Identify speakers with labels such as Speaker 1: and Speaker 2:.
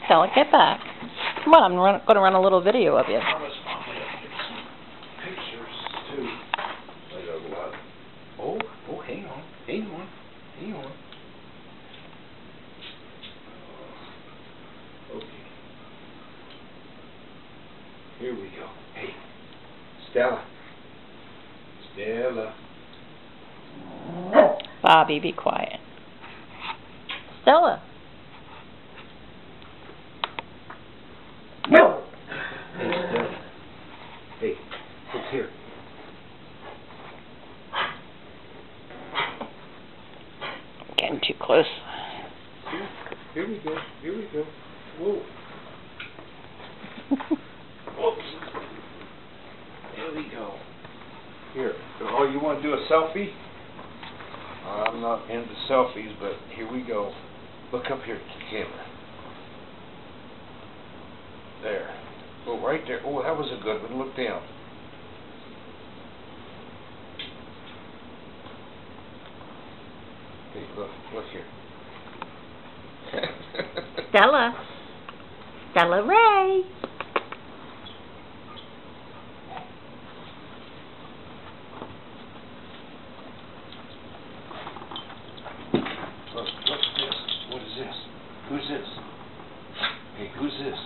Speaker 1: Stella, get back. Come on, I'm going to run a little video of you.
Speaker 2: Promise Mom we'll get some pictures too. I got a lot. Oh, hang on. Okay. Here we go. Hey, Stella.
Speaker 1: Bobby, be quiet. Stella.
Speaker 2: No. Hey, Stella. Hey, look here.
Speaker 1: Getting too close.
Speaker 2: Here we go. Whoa. Whoops. There we go. Here. Oh, you want to do a selfie? I'm not into selfies, but here we go. Look up here at the camera. There. Oh, right there. Oh, that was a good one. Look down. Hey, look here.
Speaker 1: Stella Ray.
Speaker 2: Look this. What is this? Who's this? Hey, who's this?